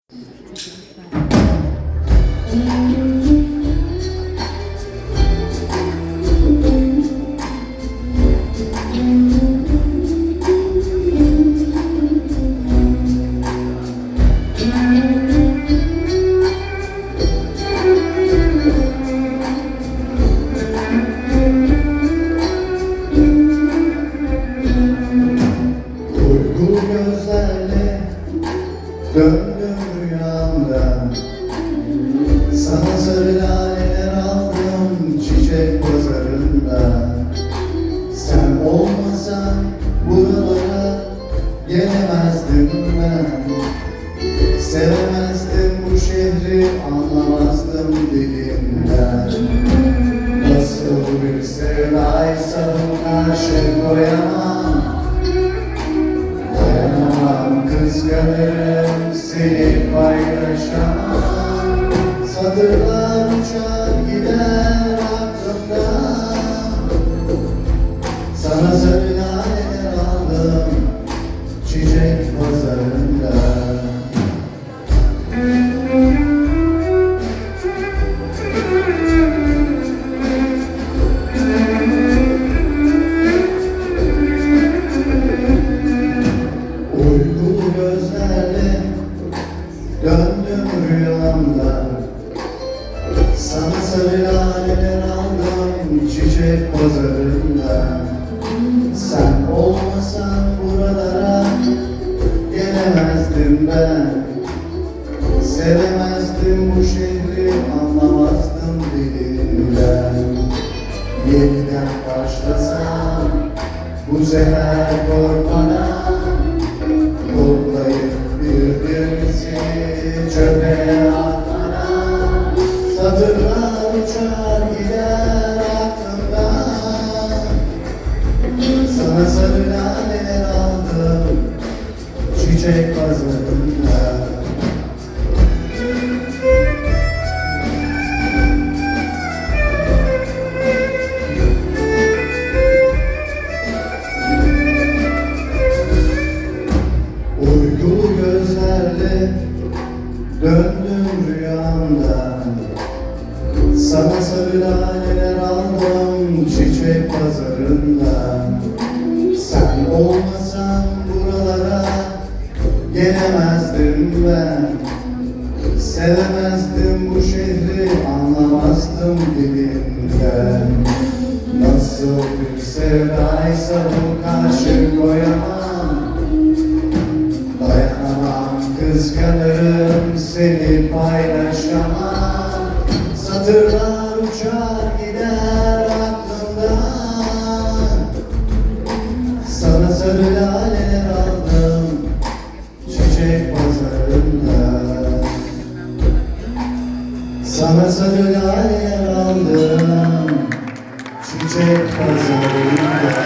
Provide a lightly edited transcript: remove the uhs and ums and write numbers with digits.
Uyku gözlerle döndüm rüyamda. Sana sarı laleler aldım çiçek pazarında. Sen olmasan buralara gelemezdim ben. Sevemezdim bu şehri, anlamazdım dilimden. Nasıl bir sevdaysa karşı koyamam. Dayanamam, kıskanırım, seni paylaşamam. Satırlar uçar gider aklımdan. Sana sarı laleler aldım çiçek pazarında. Uykulu gözlerle döndüm rüyamda. Sana sarı laleler aldım çiçek pazarında. Sen olmasan buralara gelemezdim ben. Sevemezdim bu şehri, anlamazdım dilimden. Yeniden başlasam bu sefer korkmadan, toplayıp birbirimizi çöpe atmadan. Satırlar uçar gider aklımdan. Sana sarı laleler aldım çiçek pazarında. Uykulu gözlerle döndüm rüyamda. Sana sarı laleler aldım çiçek pazarında. Sen olmasan buralara gelemezdim ben. Sevemezdim bu şehri, anlamazdım dilimden. Nasıl bir sevdaysa bu karşı koyamam. Dayanamam, kıskanırım, seni paylaşamam. Satırlar uçar gider aklımdan. Sana sarı laleler aldım çiçek pazarında. Sana sarı laleler aldım çiçek pazarında.